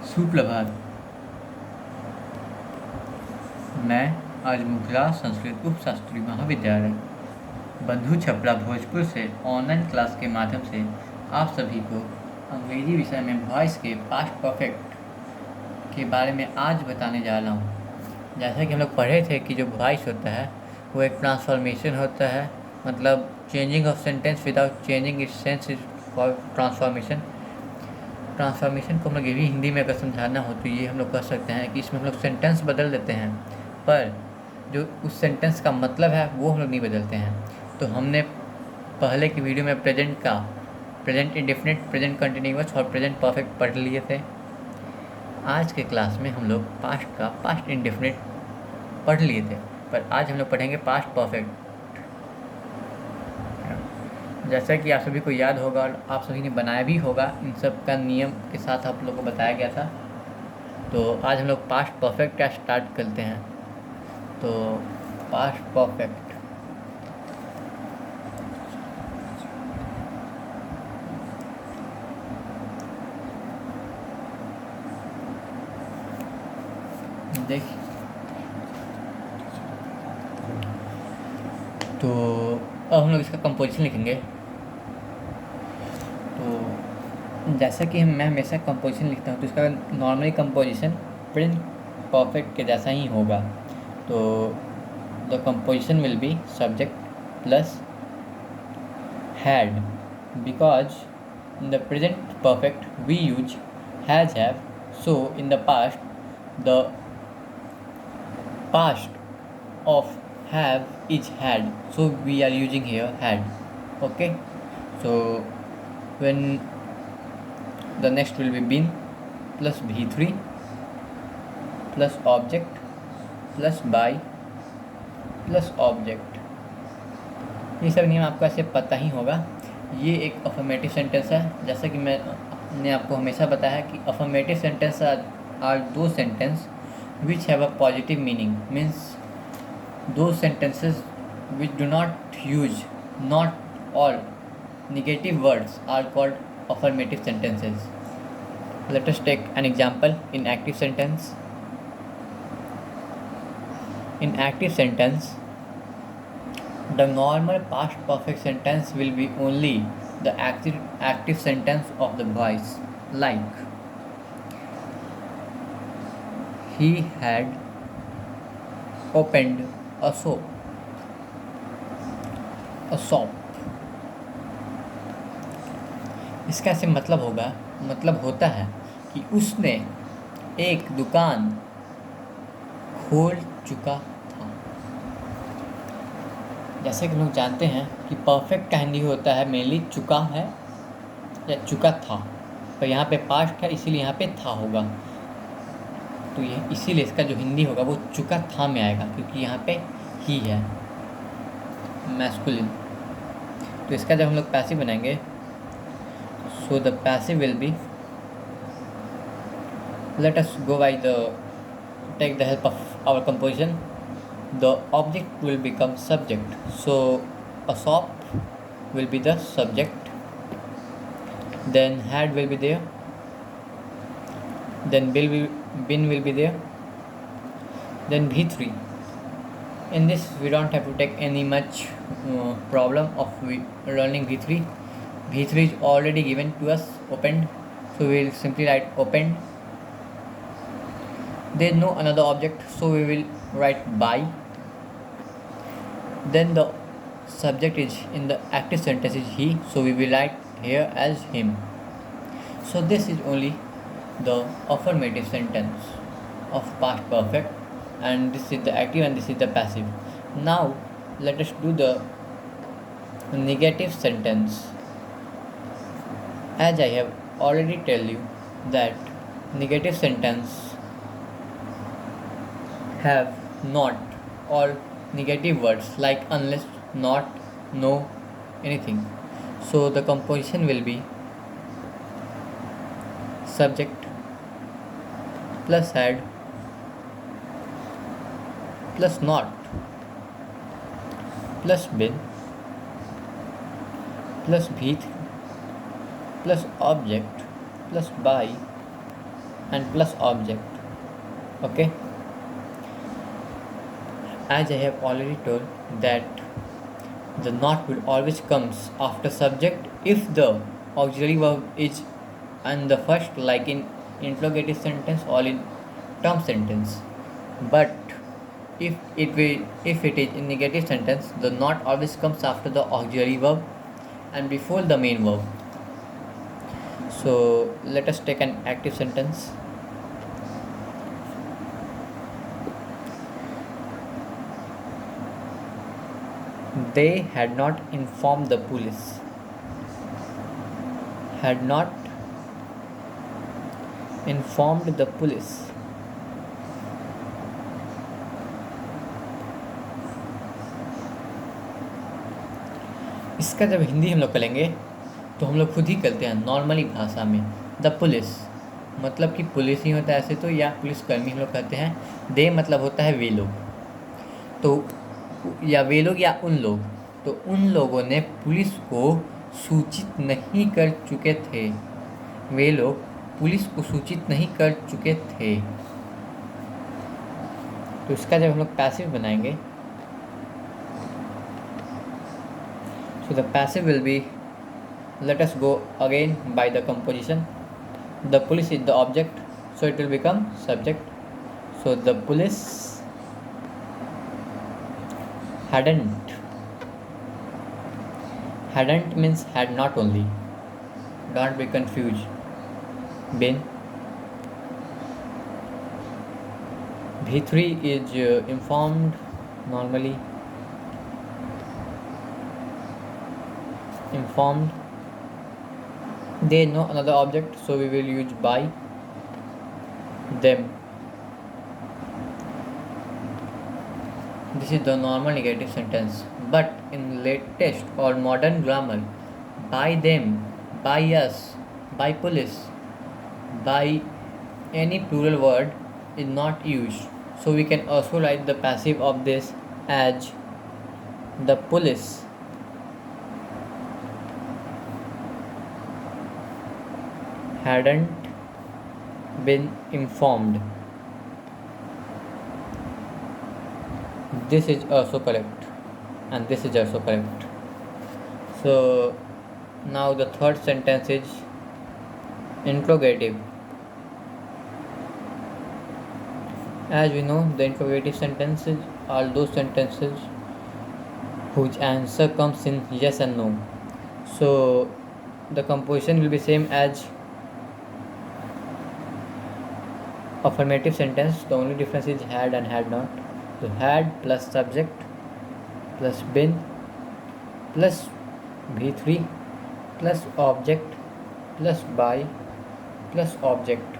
सुप्रभात। मैं आज मुखला संस्कृत उपशास्त्री महाविद्यालय बंधु छपरा भोजपुर से ऑनलाइन क्लास के माध्यम से आप सभी को अंग्रेजी विषय में वॉइस के पास्ट परफेक्ट के बारे में आज बताने जा रहा हूँ। जैसा कि हम लोग पढ़े थे कि जो वॉइस होता है वो एक ट्रांसफॉर्मेशन होता है, मतलब changing of sentence without changing its sense is for transformation. Transformation को हम लोग ये भी हिंदी में अगर समझाना हो तो ये हम लोग कह सकते हैं कि इसमें हम लोग सेंटेंस बदल देते हैं, पर जो उस सेंटेंस का मतलब है वो हम लोग नहीं बदलते हैं। तो हमने पहले की वीडियो में प्रेजेंट इंडेफिनिट, प्रेजेंट कंटिन्यूअस और प्रेजेंट परफेक्ट पढ़ लिए थे। आज के क्लास में हम लोग पास्ट का पास्ट इंडेफिनिट पढ़ लिए थे, पर आज हम लोग पढ़ेंगे पास्ट परफेक्ट। जैसा कि आप सभी को याद होगा और आप सभी ने बनाया भी होगा, इन सब का नियम के साथ आप लोगों को बताया गया था। तो आज हम लोग पास्ट परफेक्ट का स्टार्ट करते हैं। तो पास्ट परफेक्ट देखिए, तो अब हम लोग इसका कंपोजिशन लिखेंगे। तो जैसा कि मैं हमेशा कंपोजिशन लिखता हूँ तो इसका नॉर्मली कंपोजिशन प्रेजेंट परफेक्ट के जैसा ही होगा। तो the composition will be subject plus had, because in the present perfect we use has have, so in the past the past of have is had, so we are using here had. Okay, so when the next will be been plus v3 plus object plus by plus object। ये सब नियम आपको ऐसे पता ही होगा। ये एक affirmative sentence है। जैसा कि मैंने आपको हमेशा बताया कि अफर्मेटिव सेंटेंस आर दो sentence which have a positive meaning, means those sentences which do not use not or negative words are called affirmative sentences. Let us take an example in active sentence. In active sentence, the normal past perfect sentence will be only the active sentence of the voice, like he had opened a shop। इसका ऐसे मतलब होता है कि उसने एक दुकान खोल चुका था। जैसे कि लोग जानते हैं कि परफेक्ट का हिंदी होता है मेनली चुका है या चुका था, पर यहाँ पे पास्ट है इसीलिए यहाँ पे था होगा। तो ये इसीलिए इसका जो हिंदी होगा वो चुका था में आएगा, क्योंकि यहाँ पे ही है मैस्कुलिन। तो इसका जब हम लोग पैसिव बनाएंगे, so the passive will be, let us go by the take the help of our composition. The object will become subject, so a shop will be the subject, then had will be there, then bin will be there, then v3. In this we don't have to take any much problem of learning v3. V3 is already given to us, opened, so we will simply write opened. There is no another object, so we will write by. Then the subject is in the active sentence is he, so we will write here as him. So this is only the affirmative sentence of past perfect, and this is the active and this is the passive. Now let us do the negative sentence. As I have already tell you that negative sentence have not or negative words like unless, not, no, anything. So the composition will be subject plus had plus not plus been plus v3 plus object plus by and plus object. Okay, as I have already told that the not will always comes after subject if the auxiliary verb is in the first, like in interrogative sentence or in term sentence. But if it is in negative sentence, the not always comes after the auxiliary verb and before the main verb. So let us take an active sentence. They had not informed the police. Had not informed the police. इसका जब हिंदी हम लोग करेंगे तो हम लोग खुद ही करते हैं नॉर्मली भाषा में। द पुलिस मतलब कि पुलिस ही होता है ऐसे तो, या पुलिसकर्मी हम लोग कहते हैं। दे मतलब होता है वे लोग, तो या वे लोग या उन लोग, तो उन लोगों ने पुलिस को सूचित नहीं कर चुके थे। वे लोग पुलिस को सूचित नहीं कर चुके थे। तो इसका जब हम लोग पैसिव बनाएंगे, so the passive will be, let us go again by the composition. The police is the object, so it will become subject. So the police hadn't means had not only, don't be confused, been. V3 is informed normally, informed. They know another object, so we will use by them. This is the normal negative sentence, but in latest or modern grammar, by them, by us, by police, by any plural word is not used. So we can also write the passive of this as the police hadn't been informed. This is also correct, and this is also correct. So now the third sentence is interrogative. As we know, the interrogative sentences are those sentences whose answer comes in yes and no. So the composition will be same as affirmative sentence. The only difference is had and had not. So had plus subject plus been plus V3 plus object plus by plus object.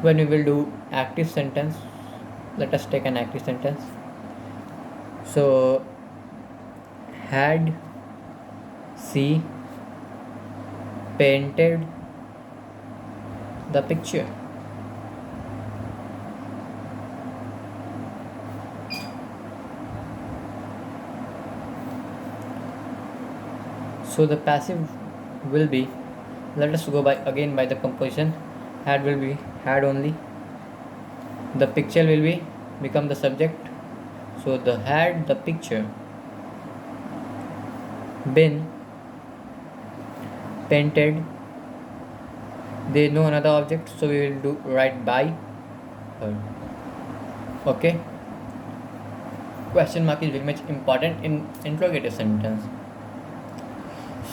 When we will do active sentence, let us take an active sentence. So had she painted the picture? So the passive will be, let us go by again by the composition. Had will be had only. The picture will be become the subject. So the had the picture been painted. They know another object, so we will do write by her. Okay. Question mark is very much important in interrogative sentence.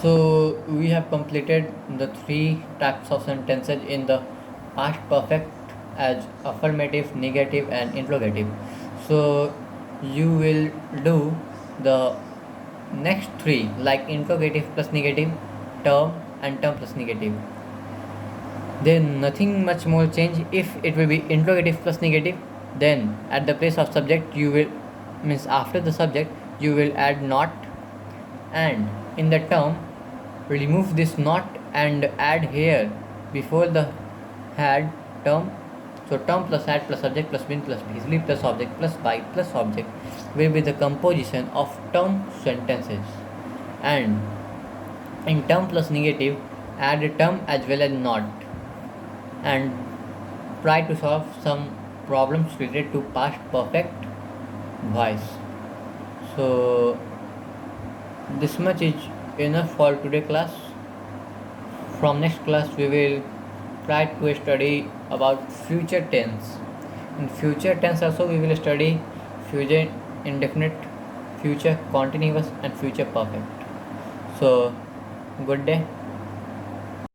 So we have completed the three types of sentences in the past perfect as affirmative, negative and interrogative. So you will do the next three like interrogative plus negative, term and term plus negative. Then nothing much more change. If it will be interrogative plus negative, then at the place of subject you will, means after the subject you will add not, and in the term remove this not and add here before the had term. So term plus had plus subject plus been plus easily plus object plus by plus object will be the composition of term sentences. And in term plus negative add a term as well as not. and try to solve some problems related to past perfect voice. So this much is enough for today class. From next class we will try to study about future tense. In future tense also we will study future indefinite, future continuous and future perfect. So good day.